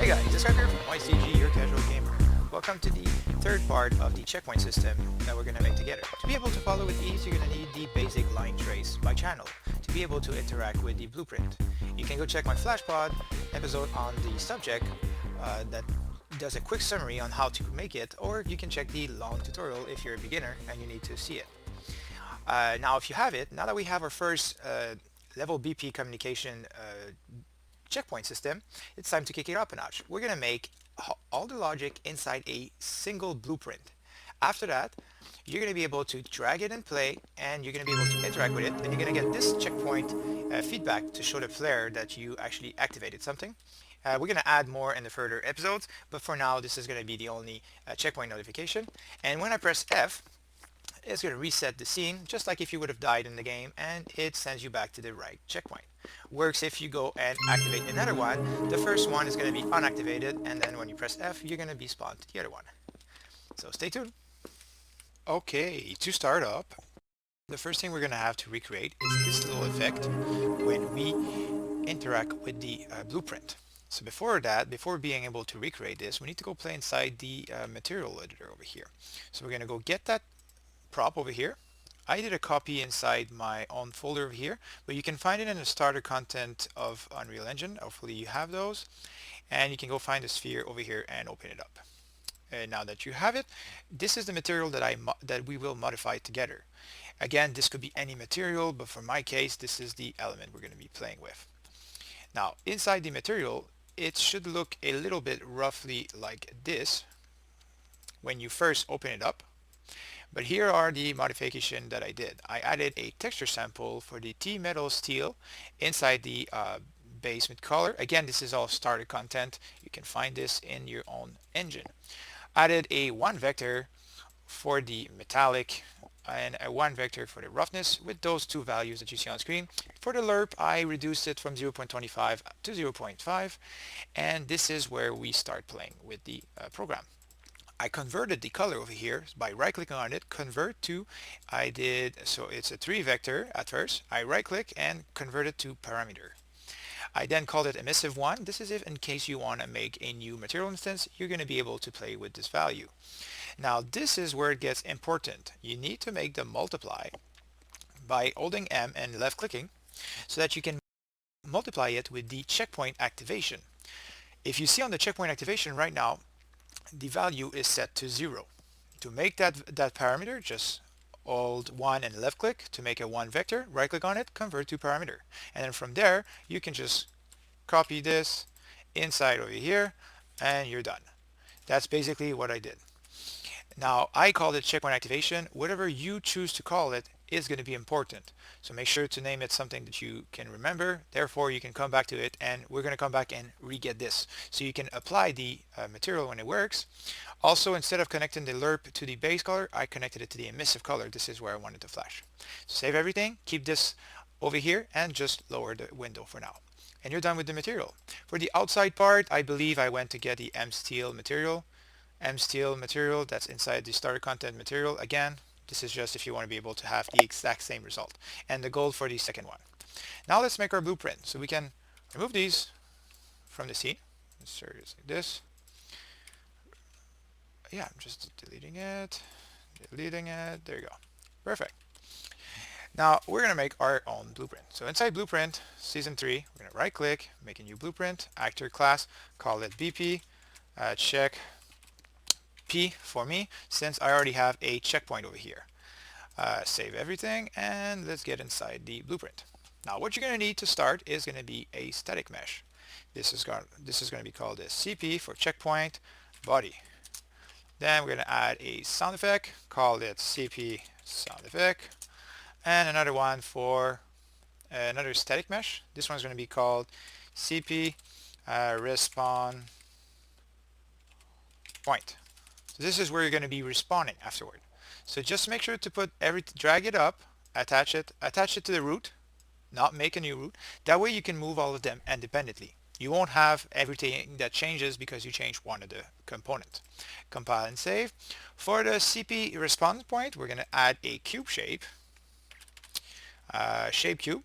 Hey guys, Deathscyp here from YCG, your casual gamer. Welcome to the third part of the checkpoint system that we're going to make together. To be able to follow with ease, you're going to need the basic line trace by channel to be able to interact with the blueprint. You can go check my Flashpod episode on the subject that does a quick summary on how to make it, or you can check the long tutorial if you're a beginner and you need to see it. Now if you have it, now that we have our first level BP communication checkpoint system, it's time to kick it up a notch. We're going to make all the logic inside a single blueprint. After that, you're going to be able to drag it and play, and you're going to be able to interact with it, and you're going to get this checkpoint feedback to show the player that you actually activated something. We're going to add more in the further episodes, but for now this is going to be the only checkpoint notification. And when I press F, it's going to reset the scene just like if you would have died in the game, and it sends you back to the right checkpoint. Works if you go and activate another one. The first one is going to be unactivated, and then when you press F, you're going to be spawned to the other one. So stay tuned. Okay, to start up, the first thing we're going to have to recreate is this little effect when we interact with the blueprint. So before that, before being able to recreate this, we need to go play inside the material editor over here. So we're going to go get that prop over here. I did a copy inside my own folder over here, but you can find it in the starter content of Unreal Engine. Hopefully you have those, and you can go find the sphere over here and open it up. And now that you have it, this is the material that we will modify together. Again, this could be any material, but for my case, this is the element we're going to be playing with. Now, inside the material, it should look a little bit roughly like this when you first open it up. But here are the modifications that I did. I added a texture sample for the T-metal steel inside the base with color. Again, this is all starter content. You can find this in your own engine. Added a one vector for the metallic and a one vector for the roughness with those two values that you see on screen. For the lerp, I reduced it from 0.25 to 0.5, and this is where we start playing with the program. I converted the color over here by right-clicking on it, convert to, so it's a 3 vector at first. I right-click and convert it to parameter. I then called it emissive 1. This is if in case you want to make a new material instance, you're going to be able to play with this value. Now this is where it gets important. You need to make the multiply by holding M and left-clicking so that you can multiply it with the checkpoint activation. If you see on the checkpoint activation right now, the value is set to 0. To make that parameter, just hold 1 and left click to make a 1 vector, right click on it, convert to parameter. And then from there, you can just copy this inside over here, and you're done. That's basically what I did. Now, I called it checkpoint activation. Whatever you choose to call it is going to be important. So make sure to name it something that you can remember. Therefore, you can come back to it, and we're going to come back and re-get this. So you can apply the material when it works. Also, instead of connecting the lerp to the base color, I connected it to the emissive color. This is where I wanted to flash. So save everything, keep this over here, and just lower the window for now. And you're done with the material. For the outside part, I believe I went to get the M-steel material. M-steel material that's inside the starter content material. Again, this is just if you want to be able to have the exact same result. And the gold for the second one. Now let's make our blueprint. So we can remove these from the scene. Insert it like this. Yeah, I'm just deleting it. There you go. Perfect. Now we're going to make our own blueprint. So inside blueprint, season 3, we're going to right click, make a new blueprint, actor class, call it BP, check P for me, since I already have a checkpoint over here. Save everything, and let's get inside the blueprint. Now what you're going to need to start is going to be a static mesh. This is going to be called a CP for checkpoint body. Then we're going to add a sound effect, call it CP sound effect, and another one for another static mesh. This one's going to be called CP respawn point. So this is where you're going to be respawning afterward. So just make sure to drag it up, attach it to the root, not make a new root. That way you can move all of them independently. You won't have everything that changes because you change one of the components. Compile and save. For the CP respawn point, we're going to add a cube shape, shape cube,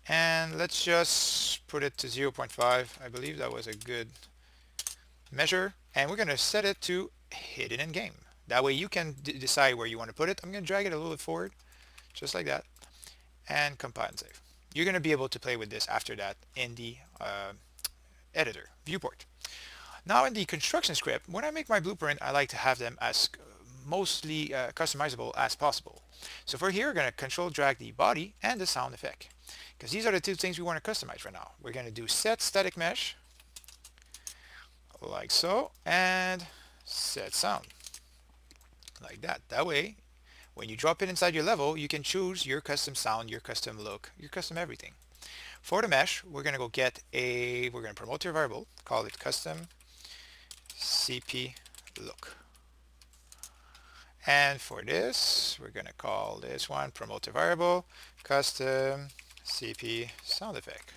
and let's just put it to 0.5. I believe that was a good measure, and we're going to set it to hidden in game. That way you can decide where you want to put it. I'm going to drag it a little bit forward, just like that, and compile and save. You're going to be able to play with this after that in the editor viewport. Now in the construction script, when I make my blueprint, I like to have them as mostly customizable as possible. So for here, we're going to control drag the body and the sound effect, because these are the two things we want to customize right now. We're going to do set static mesh, like so, and set sound, like that. That way, when you drop it inside your level, you can choose your custom sound, your custom look, your custom everything. For the mesh, we're going to go get we're going to promote your variable, call it custom CP look. And for this, we're going to call this one promoter variable custom CP sound effect.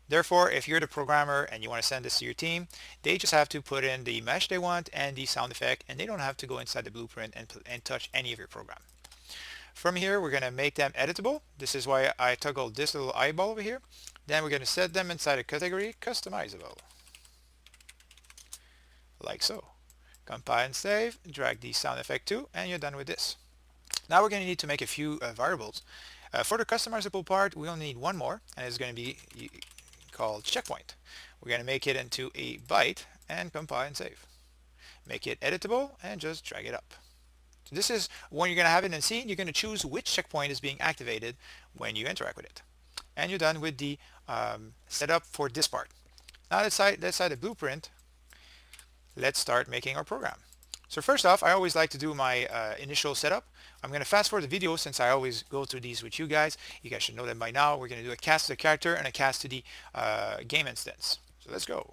Therefore, if you're the programmer and you want to send this to your team, they just have to put in the mesh they want and the sound effect, and they don't have to go inside the blueprint and touch any of your program. From here, we're going to make them editable. This is why I toggled this little eyeball over here. Then we're going to set them inside a category customizable, like so. Compile and save, drag the sound effect too, and you're done with this. Now we're going to need to make a few variables. For the customizable part, we only need one more, and it's going to be called checkpoint. We're going to make it into a byte and compile and save. Make it editable and just drag it up. So this is when you're going to have it in scene. You're going to choose which checkpoint is being activated when you interact with it. And you're done with the setup for this part. Now let's side the blueprint. Let's start making our program. So first off, I always like to do my initial setup. I'm going to fast forward the video since I always go through these with you guys. You guys should know them by now. We're going to do a cast to the character and a cast to the game instance. So let's go.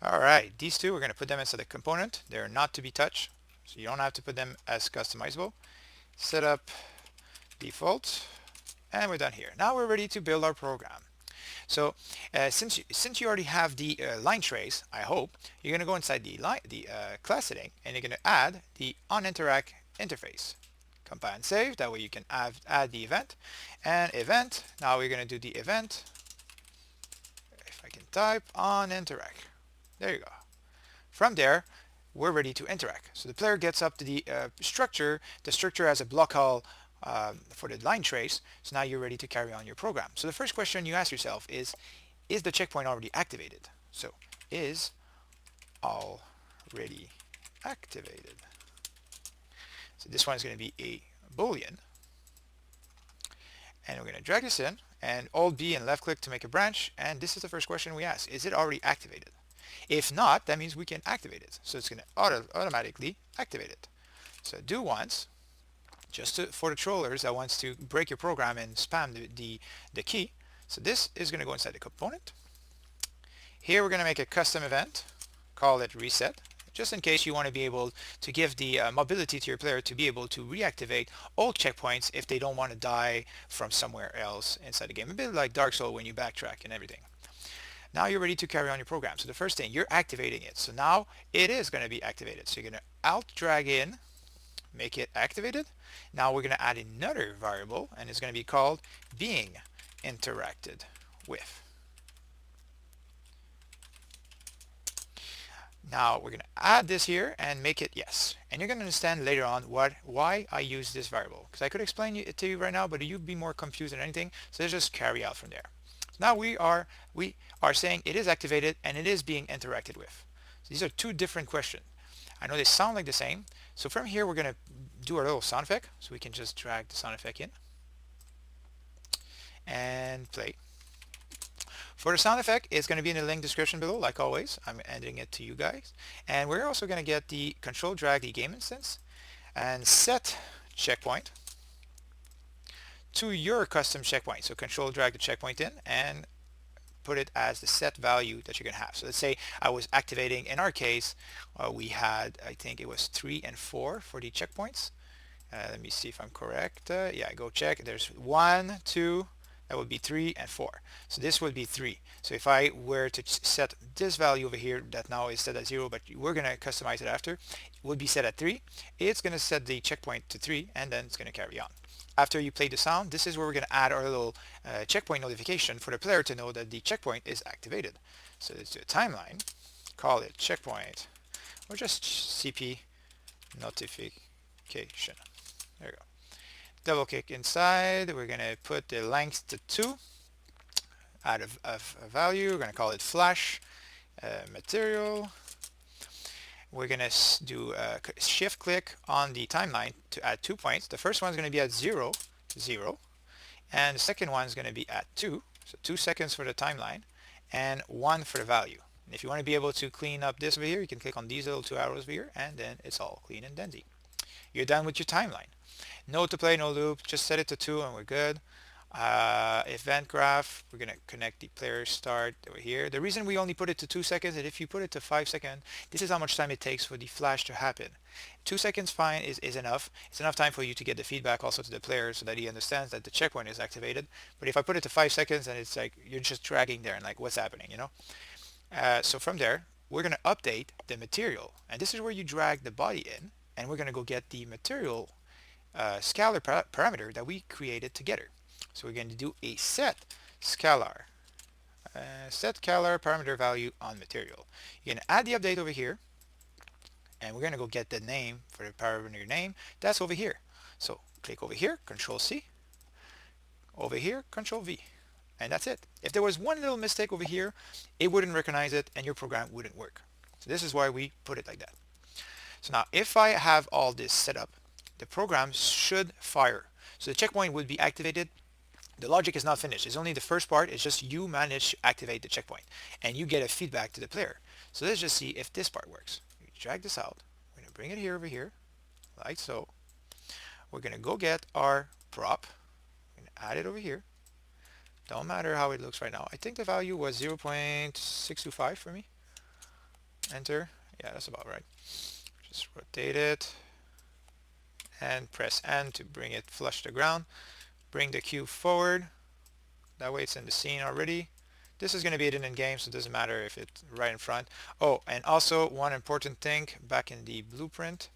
Alright, these two, we're going to put them inside the component. They're not to be touched, so you don't have to put them as customizable. Set up default, and we're done here. Now we're ready to build our program. So since you already have the line trace, I hope, you're going to go inside the class setting, and you're going to add the onInteract interface. Compile and save, that way you can add the event. And event, now we're going to do the event, if I can type, onInteract. There you go. From there, we're ready to interact. So the player gets up to the structure. The structure has a block hull for the line trace. So now you're ready to carry on your program. So the first question you ask yourself is the checkpoint already activated? So is already activated. So this one is going to be a Boolean. And we're going to drag this in and Alt B and left click to make a branch. And this is the first question we ask. Is it already activated? If not, that means we can activate it. So it's going to automatically activate it. So do once, just for the trollers that wants to break your program and spam the key. So this is going to go inside the component. Here we're going to make a custom event, call it reset, just in case you want to be able to give the mobility to your player to be able to reactivate all checkpoints if they don't want to die from somewhere else inside the game. A bit like Dark Souls when you backtrack and everything. Now you're ready to carry on your program. So the first thing, you're activating it. So now it is going to be activated. So you're going to alt drag in, make it activated. Now we're going to add another variable, and it's going to be called being interacted with. Now we're going to add this here and make it yes. And you're going to understand later on why I use this variable. Because I could explain it to you right now, but you'd be more confused than anything. So let's just carry out from there. Now we are saying it is activated and it is being interacted with. So these are two different questions. I know they sound like the same. So from here we're going to do our little sound effect. So we can just drag the sound effect in and play. For the sound effect, it's going to be in the link description below, like always. I'm ending it to you guys. And we're also going to get the control drag the game instance and set checkpoint to your custom checkpoint. So control drag the checkpoint in and put it as the set value that you're going to have. So let's say I was activating, in our case, we had, I think it was 3 and 4 for the checkpoints. Let me see if I'm correct. Yeah, go check. There's 1, 2, that would be 3 and 4. So this would be 3. So if I were to set this value over here that now is set at 0, but we're going to customize it after, it would be set at 3. It's going to set the checkpoint to 3, and then it's going to carry on. After you play the sound, this is where we're going to add our little checkpoint notification for the player to know that the checkpoint is activated. So let's do a timeline, call it checkpoint, or just CP notification. There we go. Double click inside. We're going to put the length to 2. Add a value. We're going to call it flash material. We're going to do a shift click on the timeline to add 2 points. The first one's going to be at 0, 0. And the second one's going to be at 2. So 2 seconds for the timeline and 1 for the value. And if you want to be able to clean up this over here, you can click on these little 2 arrows over here, and then it's all clean and dandy. You're done with your timeline. No to play, no loop. Just set it to 2 and we're good. Event graph, we're going to connect the player start over here. The reason we only put it to 2 seconds is if you put it to 5 seconds, this is how much time it takes for the flash to happen. 2 seconds fine is enough. It's enough time for you to get the feedback also to the player so that he understands that the checkpoint is activated. But if I put it to 5 seconds, then it's like you're just dragging there and like what's happening, you know? So from there, we're going to update the material. And this is where you drag the body in, and we're going to go get the material scalar parameter that we created together. So we're going to do a set scalar parameter value on material. You're going to add the update over here, and we're going to go get the name for the parameter name. That's over here. So click over here, Control C, over here, Control V, and that's it. If there was one little mistake over here, it wouldn't recognize it and your program wouldn't work. So this is why we put it like that. So now if I have all this set up, the program should fire. So the checkpoint would be activated. The logic is not finished. It's only the first part. It's just you manage to activate the checkpoint and you get a feedback to the player. So let's just see if this part works. We drag this out. We're going to bring it here over here like so. We're going to go get our prop. We're going to add it over here. Don't matter how it looks right now. I think the value was 0.625 for me. Enter. Yeah, that's about right. Just rotate it and press N to bring it flush to the ground. Bring the cube forward. That way it's in the scene already. This is going to be hidden in game, so it doesn't matter if it's right in front. Oh, and also one important thing back in the blueprint.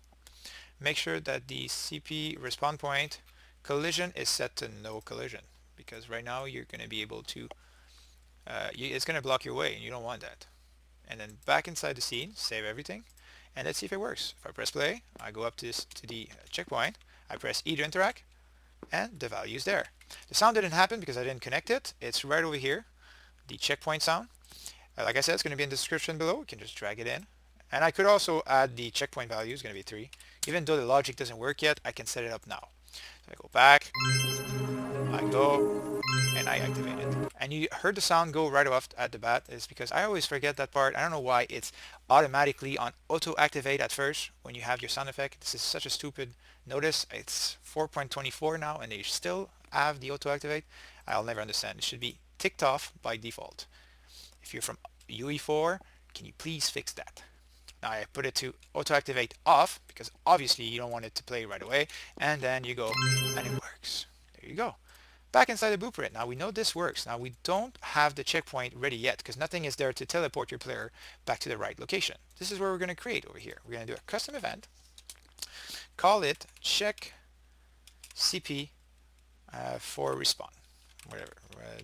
Make sure that the CP respawn point collision is set to no collision, because right now you're going to be able to it's going to block your way and you don't want that. And then back inside the scene, save everything, and let's see if it works. If I press play, I go up to the checkpoint, I press E to interact, and the value is there. The sound didn't happen because I didn't connect it. It's right over here, the checkpoint sound. Like I said, it's going to be in the description below. You can just drag it in. And I could also add the checkpoint value. It's going to be 3. Even though the logic doesn't work yet, I can set it up now. So I go back, I go, and I activate it. And you heard the sound go right off at the bat. It's because I always forget that part. I don't know why it's automatically on auto activate at first when you have your sound effect. This is such a stupid notice. It's 4.24 now and they still have the auto activate. I'll never understand. It should be ticked off by default. If you're from Ue4, can you please fix that? Now I put it to auto activate off because obviously you don't want it to play right away, and then you go and it works. There you go. Back inside the blueprint. Now we know this works. Now we don't have the checkpoint ready yet because nothing is there to teleport your player back to the right location. This is where we're going to create over here. We're going to do a custom event. Call it check CP for respawn. Whatever.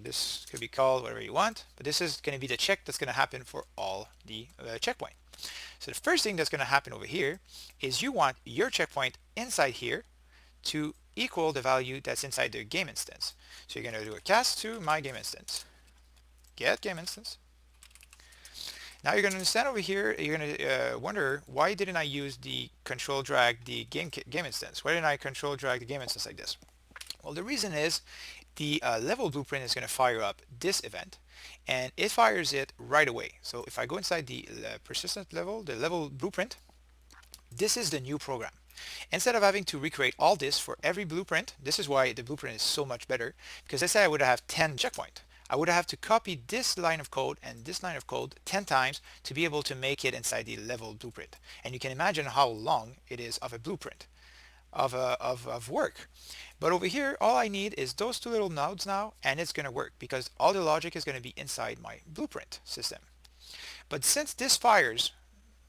This could be called whatever you want, but this is going to be the check that's going to happen for all the checkpoint. So the first thing that's going to happen over here is you want your checkpoint inside here to equal the value that's inside the game instance. So you're going to do a cast to my game instance. Get game instance. Now you're going to understand over here, you're going to wonder, why didn't I use the control drag the game instance? Why didn't I control drag the game instance like this? Well, the reason is the level blueprint is going to fire up this event, and it fires it right away. So if I go inside the persistent level, the level blueprint, this is the new program. Instead of having to recreate all this for every blueprint, this is why the blueprint is so much better, because let's say I would have 10 checkpoints. I would have to copy this line of code and this line of code 10 times to be able to make it inside the level blueprint. And you can imagine how long it is of a blueprint. of work. But over here, all I need is those two little nodes now, and it's going to work because all the logic is going to be inside my blueprint system. But since this fires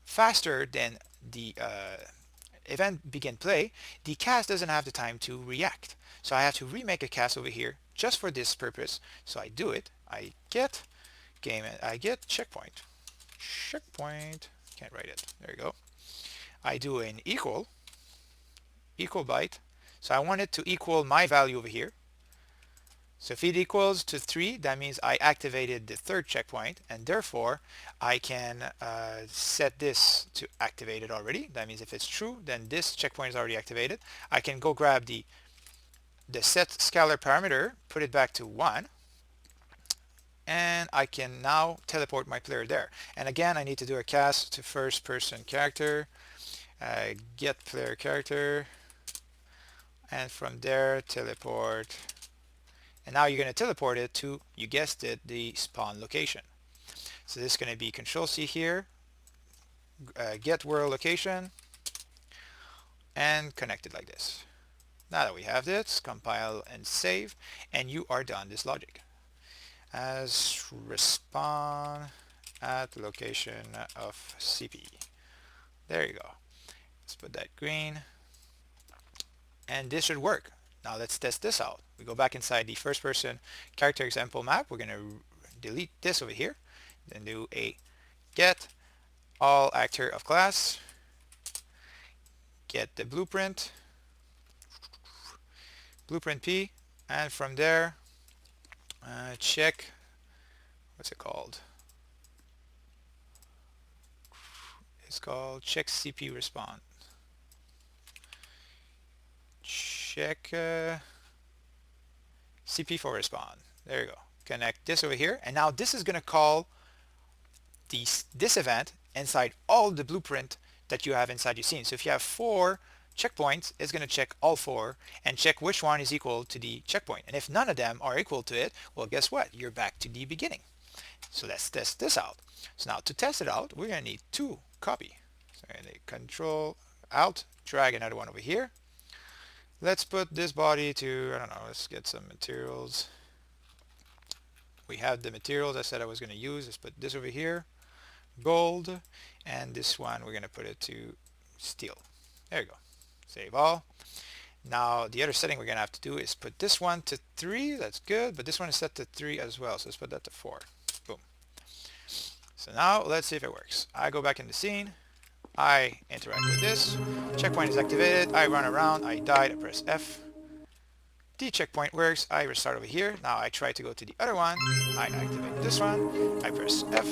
faster than the event begin play, the cast doesn't have the time to react. So I have to remake a cast over here just for this purpose. So I do it. I get game. I get checkpoint. Checkpoint. Can't write it. There you go. I do an equal byte. So I want it to equal my value over here. So if it equals to 3, that means I activated the third checkpoint, and therefore I can set this to activated already. That means if it's true, then this checkpoint is already activated. I can go grab the set scalar parameter, put it back to 1, and I can now teleport my player there. And again, I need to do a cast to first person character, get player character, and from there teleport. And now you're going to teleport it to, you guessed it, the spawn location. So this is going to be Control C here, get world location, and connect it like this. Now that we have this, compile and save, and you are done this logic. As respawn at location of CP. There you go. Let's put that green. And this should work. Now let's test this out. We go back inside the first person character example map. We're going to delete this over here. Then do a get all actor of class. Get the blueprint. Blueprint P. And from there, check, what's it called? It's called check CP respawn. Check CP for respawn. There you go. Connect this over here, and now this is going to call this event inside all the blueprint that you have inside your scene. So if you have 4 checkpoints, it's going to check all 4 and check which one is equal to the checkpoint. And if none of them are equal to it, well, guess what? You're back to the beginning. So let's test this out. So now to test it out, we're going to need 2 copy. So I'm going to Control Alt, drag another one over here. Let's put this body to, I don't know, let's get some materials. We have the materials I said I was going to use. Let's put this over here, gold, and this one we're going to put it to steel. There you go. Save all. Now the other setting we're going to have to do is put this one to 3. That's good, but this one is set to 3 as well, so let's put that to 4. Boom. So now let's see if it works. I go back in the scene. I interact with this. Checkpoint is activated. I run around. I died. I press F. The checkpoint works. I restart over here. Now I try to go to the other one. I activate this one. I press F.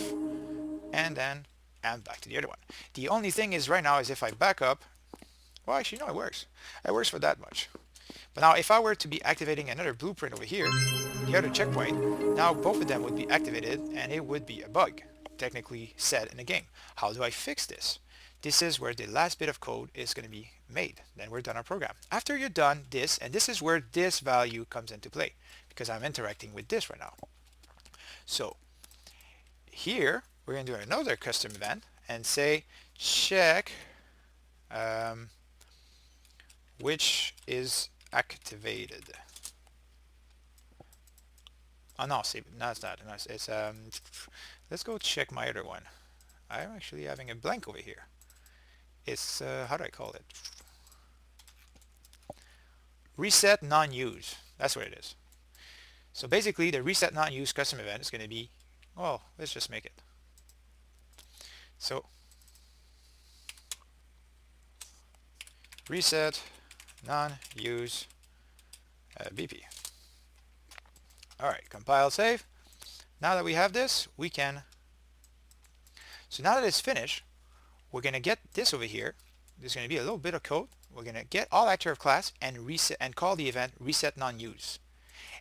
And then I'm back to the other one. The only thing is right now is if I back up, well, actually, no, it works. It works for that much. But now if I were to be activating another blueprint over here, the other checkpoint, now both of them would be activated and it would be a bug, technically said in the game. How do I fix this? This is where the last bit of code is going to be made. Then we're done our program. After you're done this, and this is where this value comes into play, because I'm interacting with this right now. So here, we're going to do another custom event and say check which is activated. Oh no, see, no, it's not. No, it's let's go check my other one. I'm actually having a blank over here. It's how do I call it? Reset non-use. That's what it is. So basically, the reset non-use custom event is going to be, well, let's just make it. So reset non-use BP. All right, compile, save. Now that we have this, we can. So now that it's finished, we're going to get this over here. There's going to be a little bit of code. We're going to get all actor of class and reset and call the event reset non-use.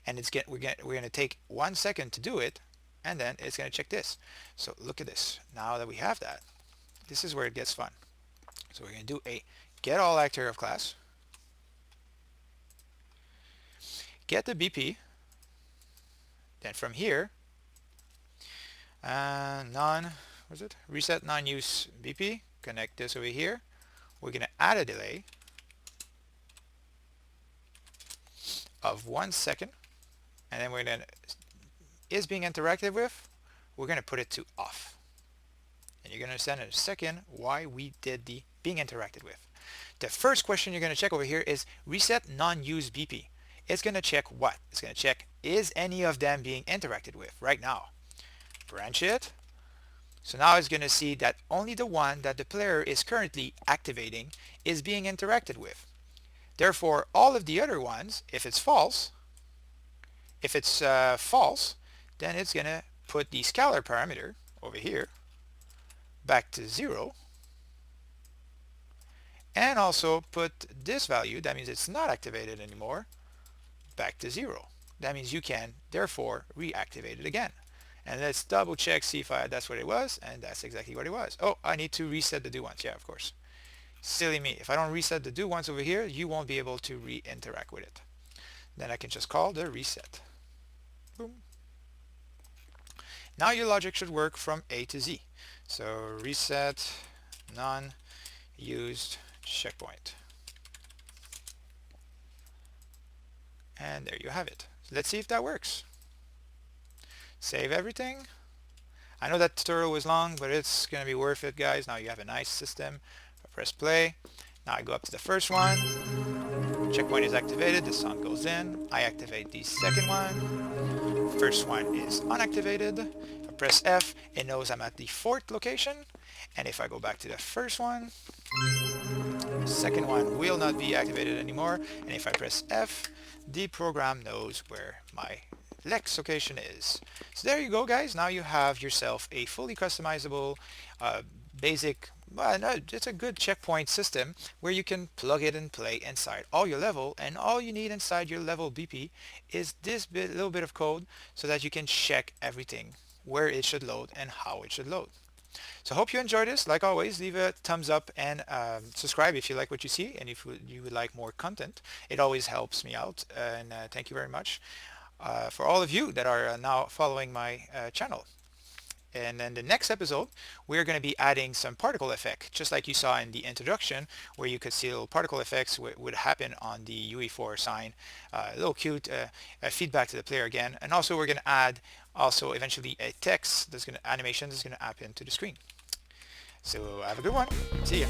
And we're going to take 1 second to do it, and then it's going to check this. So look at this. Now that we have that, this is where it gets fun. So we're going to do a get all actor of class, get the BP, then from here, reset non-use BP, connect this over here. We're going to add a delay, of 1 second, and then we're going to is being interacted with, we're going to put it to off. And you're going to understand in a second why we did the being interacted with. The first question you're going to check over here is reset non-use BP. It's going to check what? It's going to check is any of them being interacted with right now. Branch it. So now it's going to see that only the one that the player is currently activating is being interacted with. Therefore, all of the other ones, if it's false, then it's going to put the scalar parameter over here back to 0, and also put this value, that means it's not activated anymore, back to 0. That means you can therefore reactivate it again. And let's double check, see if that's what it was, and that's exactly what it was. Oh, I need to reset the do once. Yeah, of course. Silly me. If I don't reset the do once over here, you won't be able to re-interact with it. Then I can just call the reset. Boom. Now your logic should work from A to Z. So reset non-used checkpoint. And there you have it. So let's see if that works. Save everything. I know that tutorial was long, but it's going to be worth it, guys. Now you have a nice system. I press play. Now I go up to the first one. Checkpoint is activated. The sound goes in. I activate the second one. First one is unactivated. If I press F, it knows I'm at the 4th location. And if I go back to the first one, the second one will not be activated anymore. And if I press F, the program knows where my next location is. So there you go, guys. Now you have yourself a fully customizable basic, well, no, it's a good checkpoint system where you can plug it and play inside all your level, and all you need inside your level BP is this little bit of code so that you can check everything, where it should load and how it should load. So I hope you enjoyed this. Like always, leave a thumbs up and subscribe if you like what you see, and if you would like more content. It always helps me out, and thank you very much for all of you that are now following my channel. And then the next episode, we're going to be adding some particle effect, just like you saw in the introduction, where you could see little particle effects would happen on the Ue4 sign. A little cute feedback to the player again. And also we're going to add also eventually a text that's going to animation that's going to happen to the screen. So have a good one. See ya.